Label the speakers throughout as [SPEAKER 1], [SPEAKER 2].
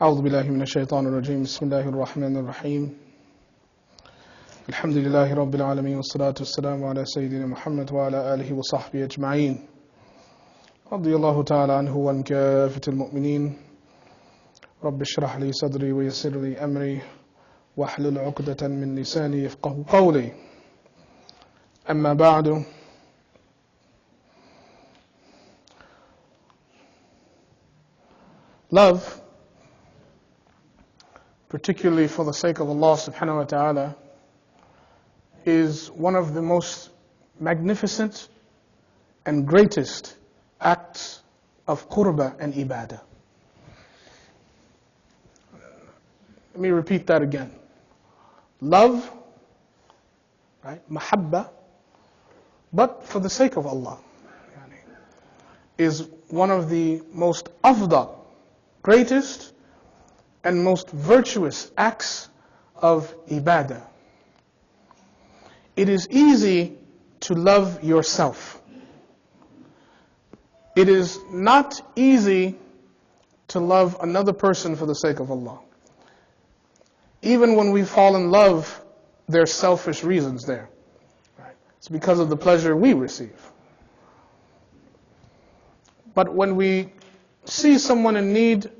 [SPEAKER 1] أعوذ بالله من الشيطان الرجيم بسم الله الرحمن الرحيم الحمد لله رب العالمين والصلاة والسلام على سيدنا محمد وعلى آله وصحبه أجمعين رضي الله تعالى عنه وعن كافة المؤمنين رب اشرح لي صدري ويسر لي أمري واحلل عقدة من لساني يفقه قولي أما بعد. Love, particularly for the sake of Allah subhanahu wa ta'ala, is one of the most magnificent and greatest acts of qurba and ibadah. Let me repeat that again. Love, right, mahabba, but for the sake of Allah, is one of the most afdal, greatest and most virtuous acts of ibadah. It is easy to love yourself. It is not easy to love another person for the sake of Allah. Even when we fall in love, there are selfish reasons there. Right? It's because of the pleasure we receive. But when we see someone in need,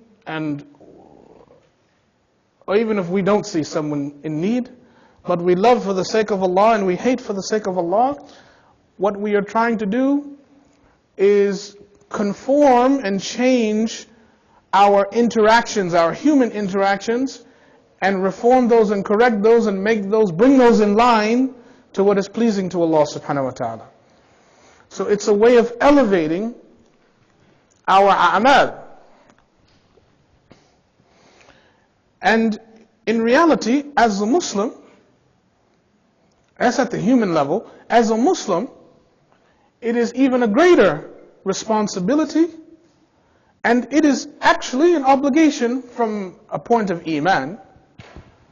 [SPEAKER 1] or even if we don't see someone in need, but we love for the sake of Allah and we hate for the sake of Allah, what we are trying to do is conform and change our interactions, our human interactions, and reform those and correct those and bring those in line to what is pleasing to Allah subhanahu wa ta'ala. So it's a way of elevating our a'mal. And in reality, as a Muslim, as at the human level, as a Muslim, it is even a greater responsibility, and it is actually an obligation from a point of iman.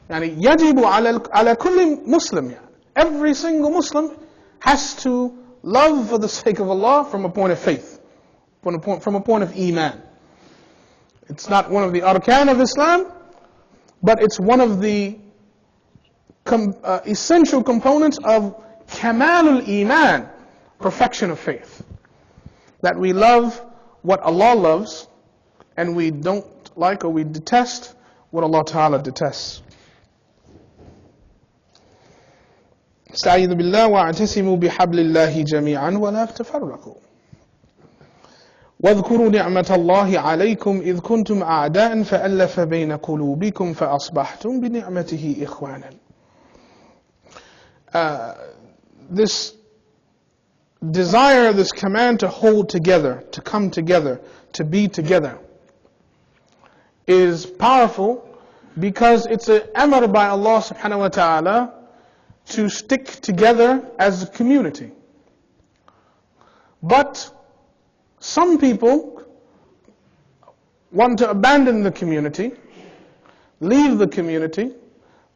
[SPEAKER 1] Yani yajibu ala kulli Muslim. Every single Muslim has to love for the sake of Allah from a point of faith, from a point of iman. It's not one of the arkan of Islam, but it's one of the essential components of kamalul iman, perfection of faith. That we love what Allah loves, and we don't like or we detest what Allah Ta'ala detests. استعيذ بالله واعتصموا بحبل الله جميعا ولا تفرقوا واذكروا نعمة الله عليكم إذ كنتم أعداء فألف بين قلوبكم فأصبحتم بنعمته إخوانا. This desire, this command to hold together, to come together, to be together, is powerful because it's an amr by Allah subhanahu wa ta'ala to stick together as a community. But some people want to abandon the community, leave the community,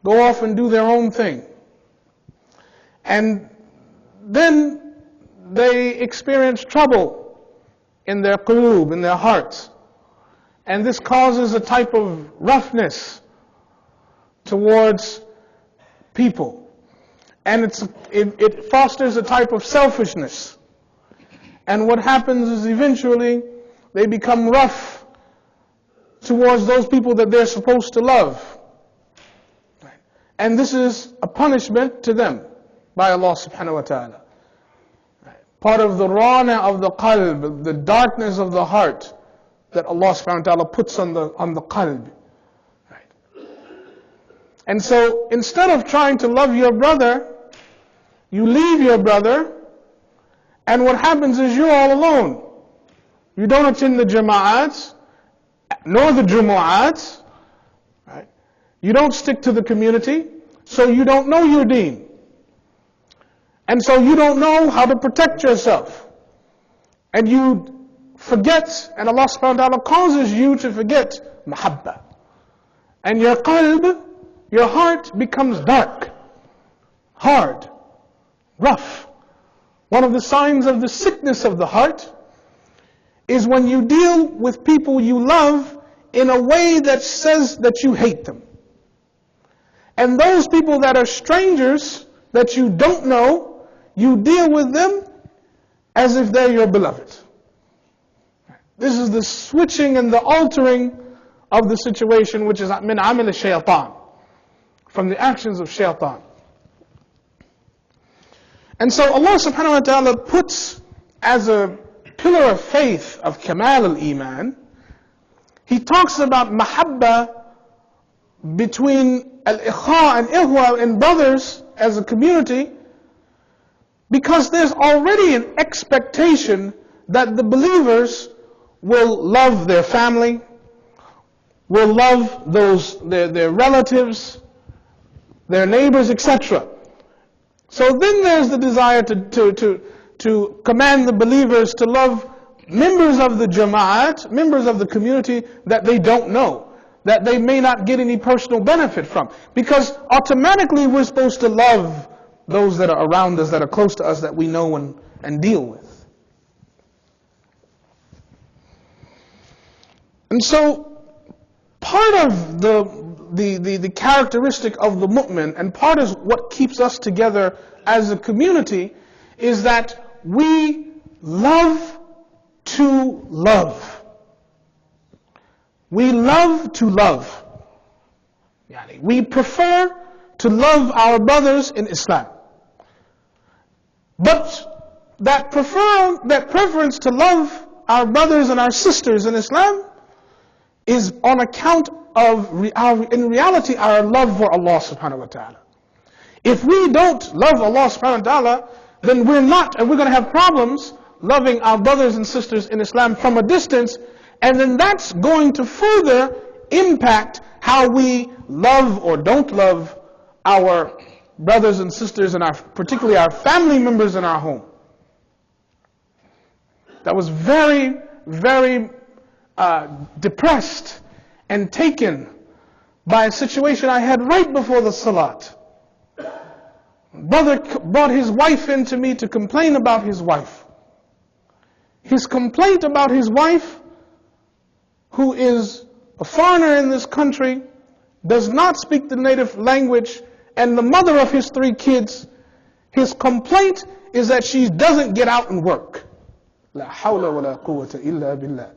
[SPEAKER 1] go off and do their own thing. And then they experience trouble in their qulub, in their hearts. And this causes a type of roughness towards people. And it fosters a type of selfishness. And what happens is eventually they become rough towards those people that they're supposed to love. And this is a punishment to them by Allah subhanahu wa ta'ala. Part of the rana of the qalb, the darkness of the heart that Allah subhanahu wa ta'ala puts on the qalb. And so instead of trying to love your brother, you leave your brother, and what happens is you're all alone. You don't attend the jama'ats, nor the jumu'ats. Right? You don't stick to the community, so you don't know your deen. And so you don't know how to protect yourself. And you forget, and Allah subhanahu wa ta'ala causes you to forget mahabba. And your qalb, your heart becomes dark, hard, rough. One of the signs of the sickness of the heart is when you deal with people you love in a way that says that you hate them. And those people that are strangers, that you don't know, you deal with them as if they're your beloved. This is the switching and the altering of the situation, which is min amil shaytan, from the actions of shaytan. And so Allah subhanahu wa ta'ala puts as a pillar of faith of kamal al-iman, He talks about mahabba between al-ikha and ihwa and brothers as a community, because there's already an expectation that the believers will love their family, will love their relatives, their neighbors, etc. So then there's the desire to command the believers to love members of the jama'at, members of the community that they don't know, that they may not get any personal benefit from. Because automatically we're supposed to love those that are around us, that are close to us, that we know and deal with. And so part of the characteristic of the mu'min, and part is what keeps us together as a community, is that we love to love. We love to love. We prefer to love our brothers in Islam. But that preference to love our brothers and our sisters in Islam is on account of, in reality, our love for Allah subhanahu wa ta'ala. If we don't love Allah subhanahu wa ta'ala, then we're going to have problems loving our brothers and sisters in Islam from a distance, and then that's going to further impact how we love or don't love our brothers and sisters, and particularly our family members in our home. That was very, very depressed and taken by a situation I had right before the salat. Brother brought his wife in to me to complain about his wife. His complaint about his wife, who is a foreigner in this country, does not speak the native language, and the mother of his 3 kids, his complaint is that she doesn't get out and work. La hawla wa la quwwata illa billah.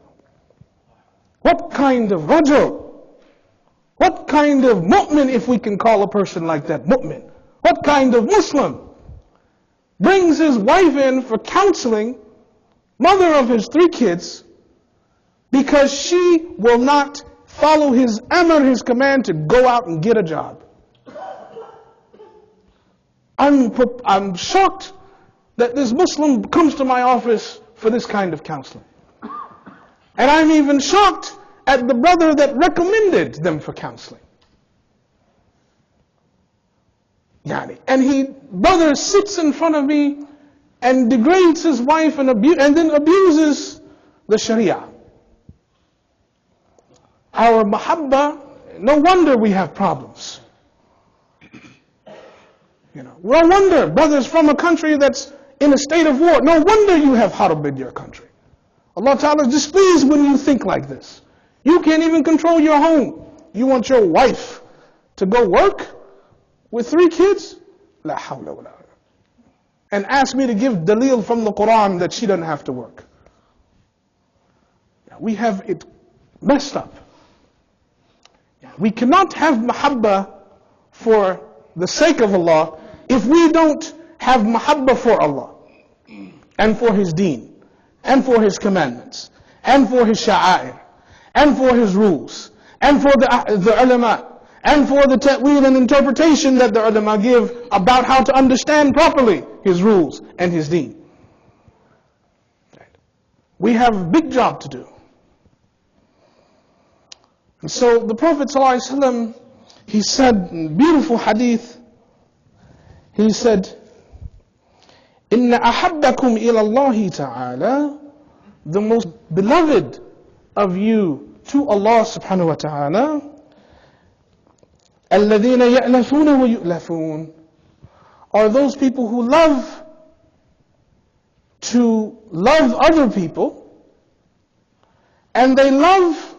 [SPEAKER 1] What kind of rajul? What kind of mu'min, if we can call a person like that mu'min? What kind of Muslim brings his wife in for counseling, mother of his 3 kids, because she will not follow his amr, his command to go out and get a job? I'm shocked that this Muslim comes to my office for this kind of counseling. And I'm even shocked at the brother that recommended them for counseling. And brother sits in front of me and degrades his wife and then abuses the Sharia. Our mahabba, no wonder we have problems. No wonder brothers from a country that's in a state of war, no wonder you have harb in your country. Allah Ta'ala is displeased when you think like this. You can't even control your home. You want your wife to go work with 3 kids? La hawla wa la. And ask me to give dalil from the Quran that she doesn't have to work. We have it messed up. We cannot have mahabba for the sake of Allah if we don't have mahabba for Allah and for His deen and for His commandments and for His sha'air and for His rules and for the ulama and for the ta'weel and interpretation that the ulama give about how to understand properly His rules and His deen. We have a big job to do. And so the Prophet ﷺ, he said in beautiful hadith, he said, إِنَّ أَحَبَّكُمْ إِلَى اللَّهِ تَعَالَى, the most beloved of you to Allah subhanahu wa ta'ala, الَّذِينَ يَأْلَفُونَ وَيُؤْلَفُونَ, are those people who love to love other people, and they love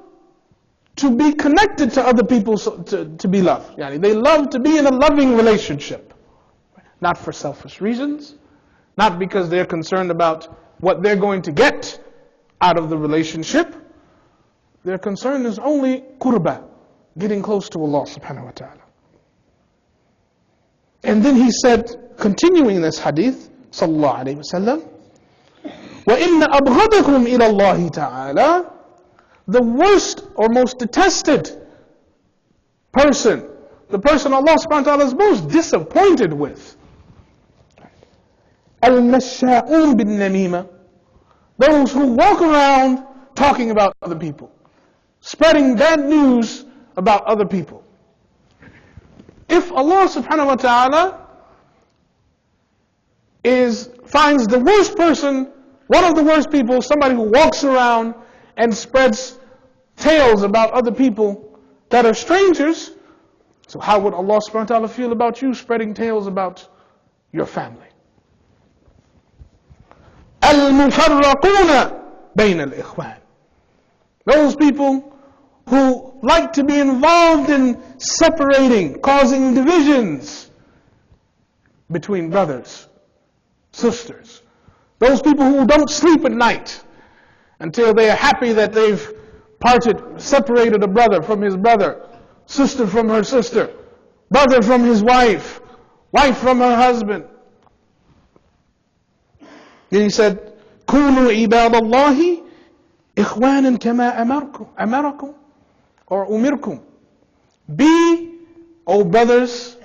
[SPEAKER 1] to be connected to other people, to be loved. Yani they love to be in a loving relationship. Not for selfish reasons, not because they're concerned about what they're going to get out of the relationship. Their concern is only qurba, getting close to Allah subhanahu wa ta'ala. And then he said, continuing this hadith, sallallahu alayhi wa sallam, وَإِنَّ أَبْغَضَكُمْ إِلَى اللَّهِ تَعَالَى, the worst or most detested person, the person Allah subhanahu wa ta'ala is most disappointed with, الْمَشَّاءُونَ بِالنَّمِيمَةِ, those who walk around talking about other people, spreading bad news about other people. If Allah subhanahu wa ta'ala finds the worst person, one of the worst people, somebody who walks around and spreads tales about other people that are strangers, so how would Allah subhanahu wa ta'ala feel about you spreading tales about your family? Al-mufarraquna bayna al-ikhwan, those people who like to be involved in separating, causing divisions between brothers, sisters. Those people who don't sleep at night until they are happy that they've separated a brother from his brother, sister from her sister, brother from his wife, wife from her husband. Then he said, كُونُوا عِبَادَ اللَّهِ إِخْوَانًا كَمَا أَمَرَكُمْ or umirkum. Be, O brothers,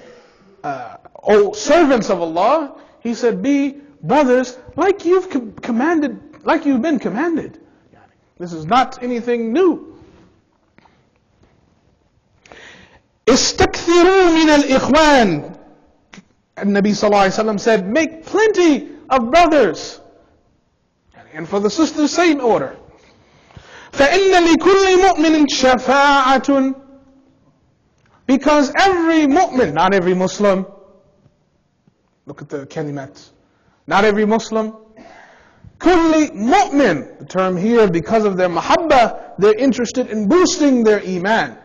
[SPEAKER 1] O servants of Allah, he said, be brothers like you've commanded, like you've been commanded. This is not anything new. اسْتَكْثِرُوا مِنَ الْإِخْوَانِ, and Nabi sallallahu alayhi wa sallam said, make plenty of brothers. And for the sisters, same order. فَإِنَّ لِكُلِّ مُؤْمِنٍ شَفَاعَةٌ, because every mu'min, not every Muslim, look at the kalimat, not every Muslim, kulli mu'min, the term here, because of their mahabbah, they're interested in boosting their iman.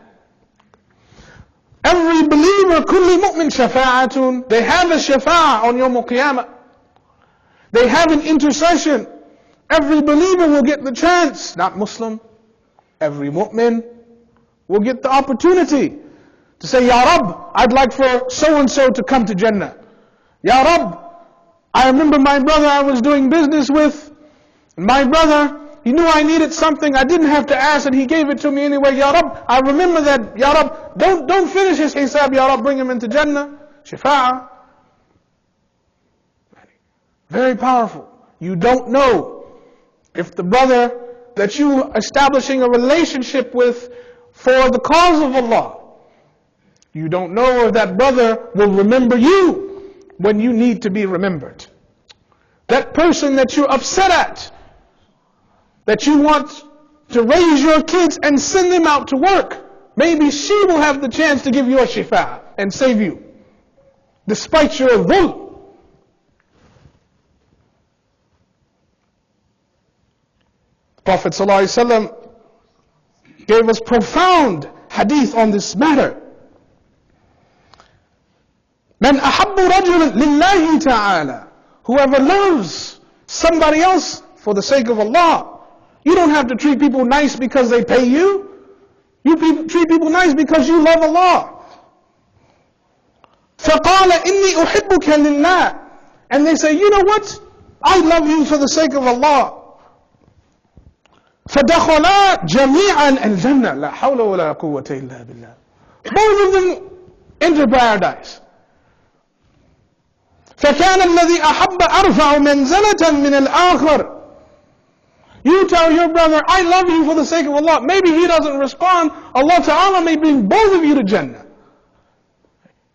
[SPEAKER 1] Every believer, kulli mu'min shafa'atun, they have a shafa'ah on Yawm al-Qiyamah. They have an intercession. Every believer will get the chance, not Muslim. Every mu'min will get the opportunity to say, Ya Rabb, I'd like for so-and-so to come to Jannah. Ya Rabb, I remember my brother I was doing business with, and my brother, he knew I needed something, I didn't have to ask and he gave it to me anyway. Ya Rabb, I remember that. Ya Rabb, don't finish his hisab, Ya Rabb, bring him into Jannah. Shafa'ah. Very powerful. You don't know if the brother that you are establishing a relationship with for the cause of Allah, you don't know if that brother will remember you when you need to be remembered. That person that you're upset at, that you want to raise your kids and send them out to work, maybe she will have the chance to give you a shifa and save you, despite your dhulm. Prophet ﷺ gave us profound hadith on this matter. Man ahabbu rajulan lillahi ta'ala, whoever loves somebody else for the sake of Allah. You don't have to treat people nice because they pay you. You treat people nice because you love Allah. فَقَالَ إِنِّي أُحِبُّكَ لِلَّهِ, and they say, you know what? I love you for the sake of Allah. فَدَخَلَا جَمِيعًا الْجَنَّةِ لَا حَوْلَ وَلَا قُوَّةَ إِلَّا بِاللَّهِ. Both of them enter paradise. فَكَانَ الَّذِي أَحَبَّ أَرْفَعُ مَنْزَلَةً مِنَ الْآخَرِ. You tell your brother, I love you for the sake of Allah. Maybe he doesn't respond. Allah Ta'ala may bring both of you to Jannah.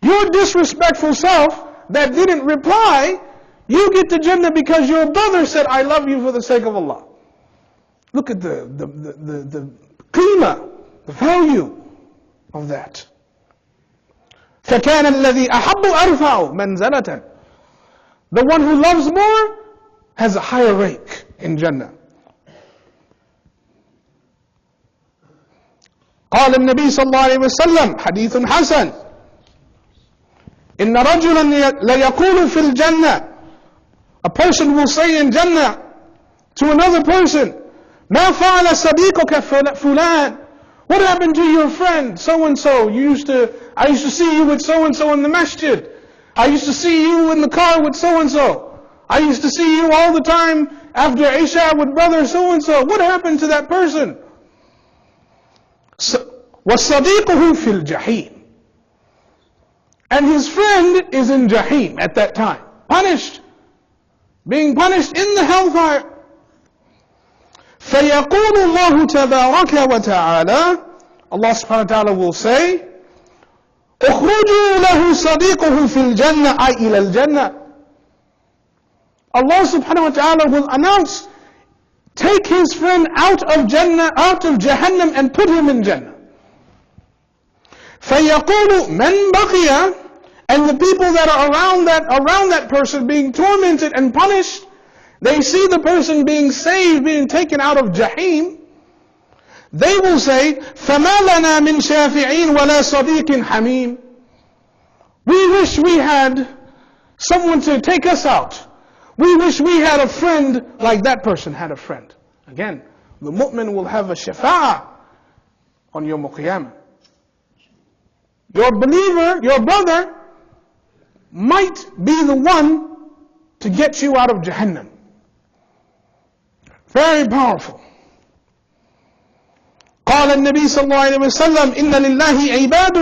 [SPEAKER 1] Your disrespectful self that didn't reply, you get to Jannah because your brother said, I love you for the sake of Allah. Look at the qima, the value of that. فَكَانَ الَّذِي أَحَبُّ أَرْفَعُ مَنْزَلَةً. The one who loves more has a higher rank in Jannah. قال النبي صلى الله عليه وسلم حديث حسن إن رجلا ليقول في الجنة, a person will say in Jannah to another person, ما فعل صديقك فلان, what happened to your friend so and so? I used to see you with so and so in the masjid. I used to see you in the car with so and so. I used to see you all the time after Isha with brother so and so. What happened to that person? وَصَدِيقُهُ فِي الْجَحِيمِ, and his friend is in Jahim at that time, being punished in the hellfire. فَيَقُولُ اللَّهُ تَبَارَكَ وَتَعَالَى, Allah subhanahu wa ta'ala will say, اخرجوا له صديقه في الجنة, أي إلى الجنة. Allah subhanahu wa ta'ala will announce, take his friend out of Jannah, out of Jahannam, and put him in Jannah. فَيَقُولُ مَنْ بَقِيَ, and the people that are around that person being tormented and punished, they see the person being saved, being taken out of Jahim. They will say, فَمَا لَنَا مِنْ شَافِعِينَ وَلَا صَدِيقٍ حَمِيمٍ. We wish we had someone to take us out. We wish we had a friend like that person had a friend. Again, the mu'min will have a shafa'ah on Yawm al-Qiyamah. Your believer, your brother, might be the one to get you out of Jahannam. Very powerful. قال النبي صلى الله عليه وسلم إن لله عباد.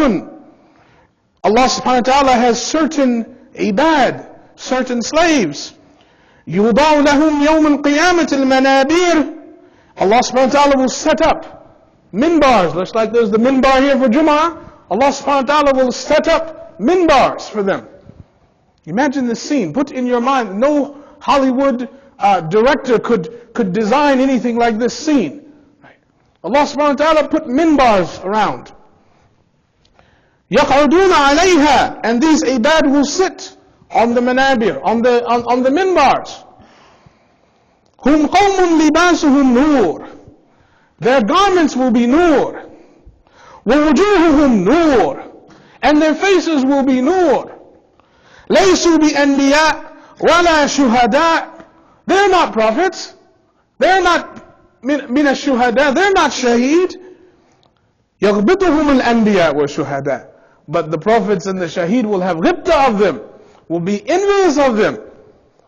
[SPEAKER 1] Allah subhanahu wa ta'ala has certain ibad, certain slaves. يوضع لهم يوم القيامة المنابر. Allah subhanahu wa ta'ala will set up minbars, just like there's the minbar here for Jum'ah. Allah subhanahu wa ta'ala will set up minbars for them. Imagine this scene. Put in your mind, no Hollywood director could design anything like this scene. Allah subhanahu wa ta'ala put minbars around. يَقْعُدُونَ عَلَيْهَا, and these ibad will sit on the manabir, on the minbars. هُمْ قَوْمٌ لِبَاسُهُمْ نُورٌ, their garments will be nur. وَوُجُوهُهُمْ نُورٌ, and their faces will be nur. لَيْسُوا بِأَنْبِيَاء وَلَا شُهَدَاء, they're not prophets, they're not min ash-shuhada, they're not shaheed. يَغْبِطُهُمُ الْأَنْبِيَاء وَالشُّهَدَاء, but the prophets and the shaheed will have ghibta of them, will be envious of them.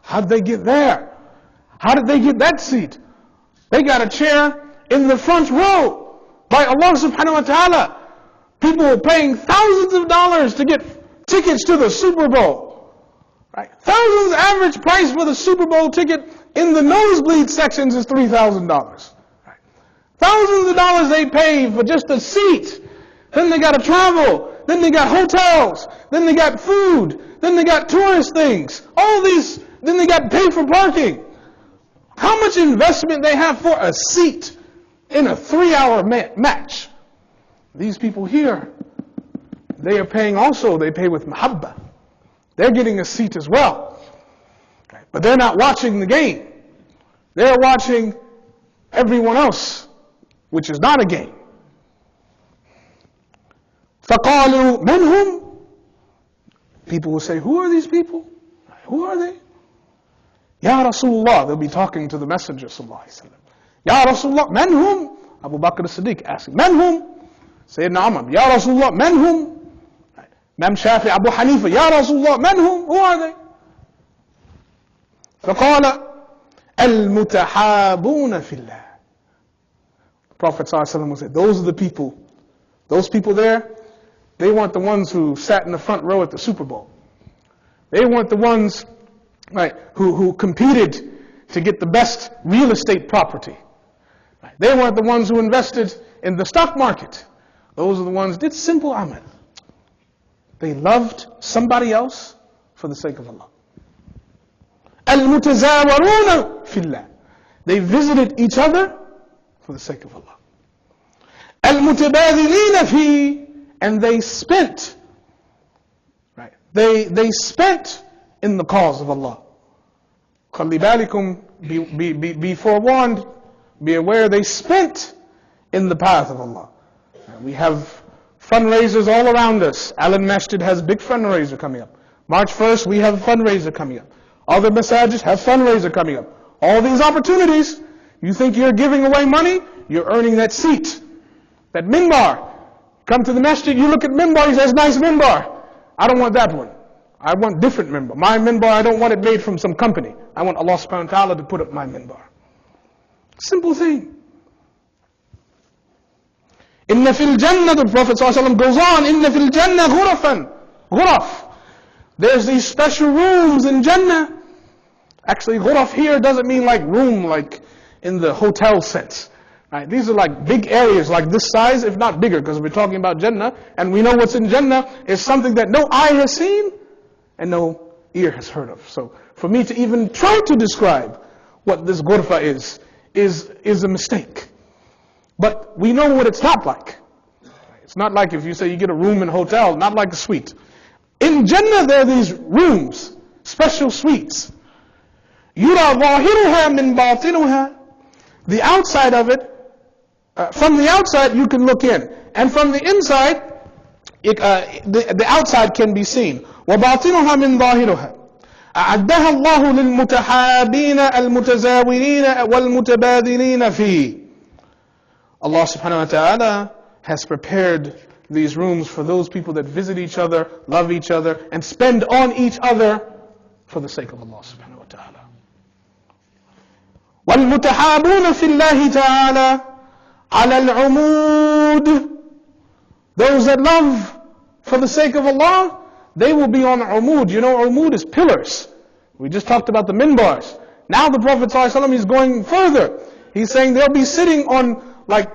[SPEAKER 1] How did they get there? How did they get that seat? They got a chair in the front row by Allah subhanahu wa ta'ala. People are paying thousands of dollars to get tickets to the Super Bowl. Right? Thousands, average price for the Super Bowl ticket in the nosebleed sections is $3,000. Right? Thousands of dollars they pay for just a seat. Then they got to travel. Then they got hotels. Then they got food. Then they got tourist things. All these. Then they got to pay for parking. How much investment they have for a seat in a 3-hour match? These people here, they are paying also. They pay with mahabba. They're getting a seat as well. But they're not watching the game. They're watching everyone else, which is not a game. فَقَالُوا مَنْ هُمْ? People will say, who are these people? Who are they? Ya Rasulullah, they'll be talking to the Messenger sallallahu alaihi wasallam. Ya Rasulullah, man hum? Abu Bakr as-Siddiq asking, man hum? Sayyidina Umar, Ya Rasulullah, man hum? Imam Shafi, Abu Hanifa, Ya Rasulullah, man hum? Who are they? فقال المتحابون في الله. The Prophet sallallahu alaihi wasallam will say, those are the people. Those people there, they weren't the ones who sat in the front row at the Super Bowl. They weren't the ones, right, who competed to get the best real estate property. Right. They weren't the ones who invested in the stock market. Those are the ones who did simple amal. They loved somebody else for the sake of Allah. Al-mutazawaruna fillah. They visited each other for the sake of Allah. Al-mutabadhilina fi, and they spent, right? They spent in the cause of Allah. Khalli balikum, be forewarned, be aware, they spent in the path of Allah. We have fundraisers all around us. Plano Masjid has big fundraiser coming up. March 1st, we have a fundraiser coming up. Other masajid have fundraiser coming up. All these opportunities, you think you're giving away money, you're earning that seat, that minbar. Come to the masjid, you look at minbar, he says, nice minbar. I don't want that one. I want different minbar. My minbar, I don't want it made from some company. I want Allah subhanahu wa ta'ala to put up my minbar. Simple thing. Inna fil jannah, the Prophet ﷺ goes on, Inna fil jannah ghurafan. Ghuraf. There's these special rooms in Jannah. Actually, ghuraf here doesn't mean like room, like in the hotel sense. Right? These are like big areas, like this size, if not bigger, because we're talking about Jannah, and we know what's in Jannah is something that no eye has seen and no ear has heard of. So for me to even try to describe what this ghurfa is a mistake. But we know what it's not like. It's not like if you say you get a room in a hotel, not like a suite. In Jannah there are these rooms, special suites. يُرَى ظَاهِرُهَا مِنْ بَاطِنُهَا. The outside of it, from the outside you can look in. And from the inside, the outside can be seen. وَبَاطِنُهَا مِنْ ظَاهِرُهَا. أَعَدَّهَا اللَّهُ لِلْمُتَحَابِينَ الْمُتَزَاوِرِينَ وَالْمُتَبَادِلِينَ فِيهِ. Allah subhanahu wa ta'ala has prepared these rooms for those people that visit each other, love each other, and spend on each other for the sake of Allah subhanahu wa ta'ala. وَالْمُتَحَابُونَ فِي اللَّهِ تَعَالَى عَلَى الْعُمُودِ. Those that love for the sake of Allah, they will be on umud. You know, umud is pillars. We just talked about the minbars. Now the Prophet ﷺ is going further. He's saying they'll be sitting on like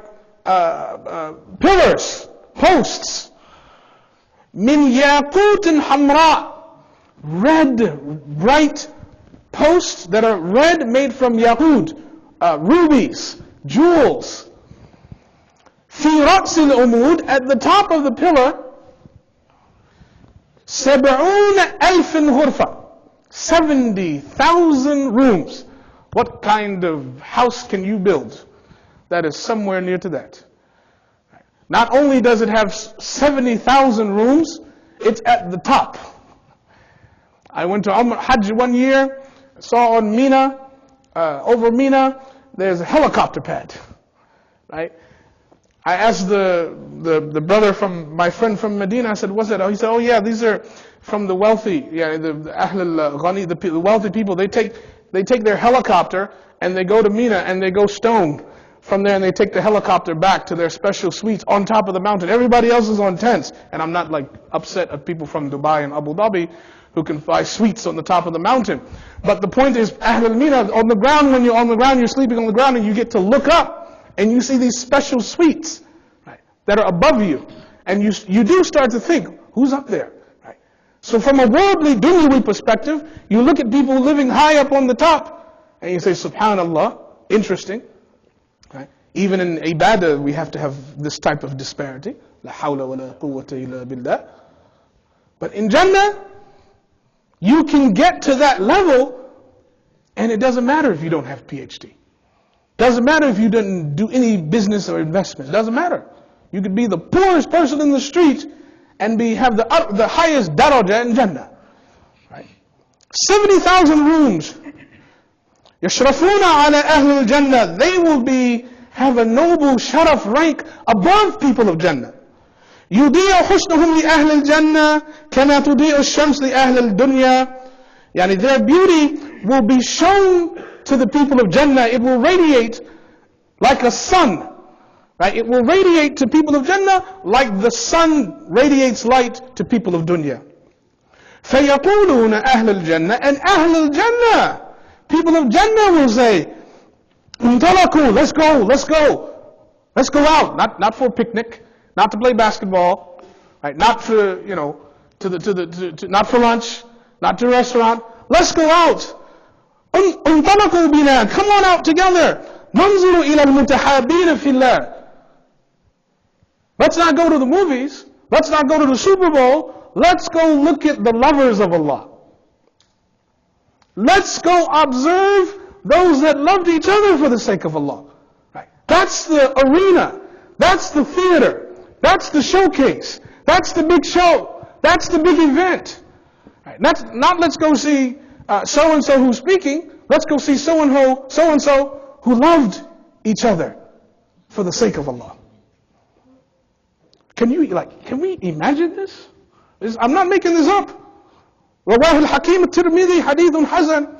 [SPEAKER 1] pillars, posts. Min yaqutin hamra. Red, bright posts that are red, made from yaqut, rubies, jewels. Fi ra'sil umud, at the top of the pillar, 70,000 ghurfa. 70,000 rooms. What kind of house can you build that is somewhere near to that? Not only does it have 70,000 rooms, it's at the top. I went to Hajj one year, saw on Mina, over Mina, there's a helicopter pad. Right? I asked the brother from my friend from Medina, I said, what's that? He said, oh yeah, these are from the wealthy, the Ahl al-Ghani, the wealthy people. They take their helicopter and they go to Mina and they go stone. From there and they take the helicopter back to their special suites on top of the mountain. Everybody else is on tents. And I'm not like upset at people from Dubai and Abu Dhabi who can buy suites on the top of the mountain. But the point is, Ahl al-Mina, on the ground, when you're on the ground, you're sleeping on the ground and you get to look up and you see these special suites, right, that are above you. And you do start to think, who's up there? Right? So from a worldly, dunyawi perspective, you look at people living high up on the top and you say, subhanallah, interesting. Right? Even in ibadah, we have to have this type of disparity. La hawla wa la quwwata illa billah. But in Jannah, you can get to that level, and it doesn't matter if you don't have PhD. Doesn't matter if you didn't do any business or investment. Doesn't matter. You could be the poorest person in the street and have the highest daraja in Jannah. Right? 70,000 rooms. يَشْرَفُونَ عَلَى أَهْلِ الْجَنَّةِ. They will have a noble sharaf rank above people of Jannah. يُضِيعُ حُسْنُهُمْ لِأَهْلِ الْجَنَّةِ كَمَا تُضِيعُ الشَّمْسِ لِأَهْلِ الدُّنْيَا. Yani their beauty will be shown to the people of Jannah. It will radiate like a sun. Right? It will radiate to people of Jannah like the sun radiates light to people of dunya. فَيَقُولُونَ أَهْلِ الْجَنَّةِ. And أَهْلِ الْجَنَّةِ, people of Jannah will say, انطلقوا, let's go out. Not for a picnic, not to play basketball, right? Not for not for lunch, not to a restaurant. Let's go out. انطلقوا بنا, come on out together. ننظر إلى المتحابين في الله. Let's not go to the movies. Let's not go to the Super Bowl. Let's go look at the lovers of Allah. Let's go observe those that loved each other for the sake of Allah. Right? That's the arena. That's the theater. That's the showcase. That's the big show. That's the big event. Right? That's not let's go see so-and-so who's speaking. Let's go see so-and-so who loved each other for the sake of Allah. Can we imagine this? I'm not making this up. Rawah al-Hakim al-Tirmidhi, hadithun hazan.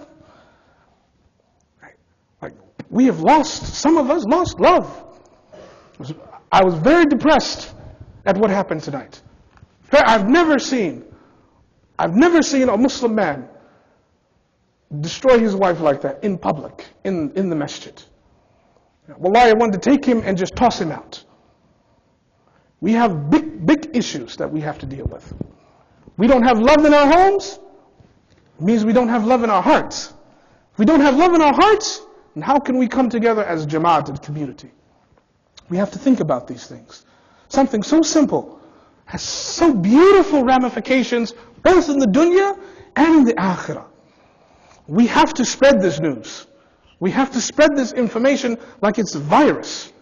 [SPEAKER 1] We have lost, some of us lost love. I was very depressed at what happened tonight. I've never seen a Muslim man destroy his wife like that in public, in the masjid. Wallahi, I wanted to take him and just toss him out. We have big issues that we have to deal with. We don't have love in our homes, it means we don't have love in our hearts. If we don't have love in our hearts, then how can we come together as Jamaat and community? We have to think about these things. Something so simple has so beautiful ramifications, both in the dunya and in the akhirah. We have to spread this news. We have to spread this information like it's a virus.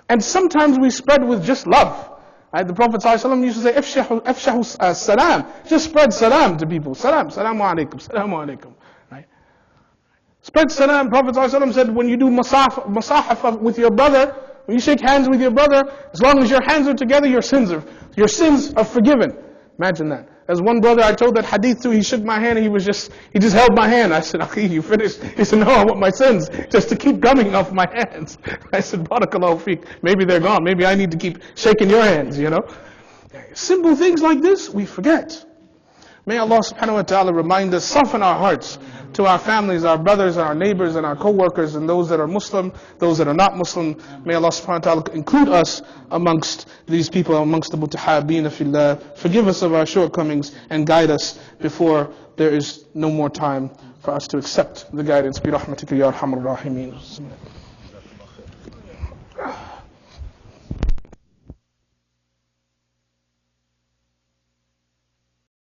[SPEAKER 1] And sometimes we spread with just love. The Prophet ﷺ used to say, "Afshahu salam." Just spread salam to people. Salamu alaikum. Right? Spread salam. Prophet ﷺ said, when you do masahaf with your brother, when you shake hands with your brother, as long as your hands are together, your sins are forgiven. Imagine that. As one brother I told that hadith to, he shook my hand and he just held my hand. I said, "Akhi, you finished?" He said, "No, I want my sins just to keep coming off my hands." I said, "Barakallahu feek. Maybe they're gone. Maybe I need to keep shaking your hands, you know." Simple things like this, we forget. May Allah subhanahu wa ta'ala remind us, soften our hearts to our families, our brothers, and our neighbors, and our co-workers, and those that are Muslim, those that are not Muslim. May Allah subhanahu wa ta'ala include us amongst these people, amongst the mutahabina fillah. Forgive us of our shortcomings and guide us before there is no more time for us to accept the guidance. Bi rahmatika ya arhamar rahimin.